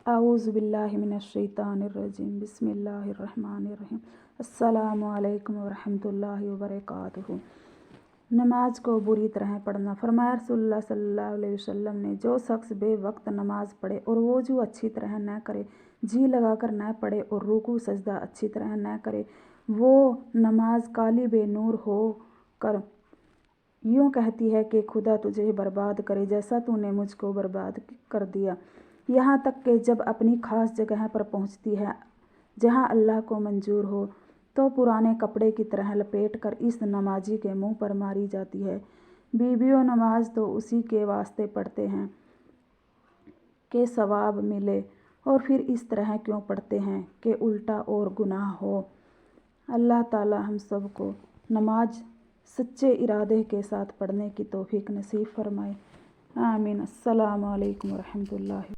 अऊज़ु बिल्लाहि मिनश्शैतानिर्रजीम बिस्मिल्लाहिर्रहमानिर्रहीम अस्सलामु अलैकुम वरहमतुल्लाहि वबरकातुहू। नमाज को बुरी तरह पढ़ना। फरमाया रसूलुल्लाह सल्लल्लाहु अलैहि वसल्लम ने, जो शख्स बेवक्त नमाज पढ़े और वज़ू अच्छी तरह न करे, जी लगाकर न पढ़े और रुकू सजदा अच्छी तरह न करे, वो नमाज काली बेनूर हो कर यूँ कहती है कि खुदा तुझे बर्बाद करे जैसा तूने मुझको बर्बाद कर दिया। यहाँ तक कि जब अपनी खास जगह पर पहुँचती है जहाँ अल्लाह को मंजूर हो, तो पुराने कपड़े की तरह लपेट कर इस नमाजी के मुंह पर मारी जाती है। बीबियों, नमाज तो उसी के वास्ते पढ़ते हैं कि सवाब मिले, और फिर इस तरह क्यों पढ़ते हैं कि उल्टा और गुनाह हो। अल्लाह ताला हम सब को नमाज सच्चे इरादे के साथ पढ़ने की तौफीक नसीब फरमाए। आमीन। अस्सलामु अलैकुम वरहमतुल्लाहि।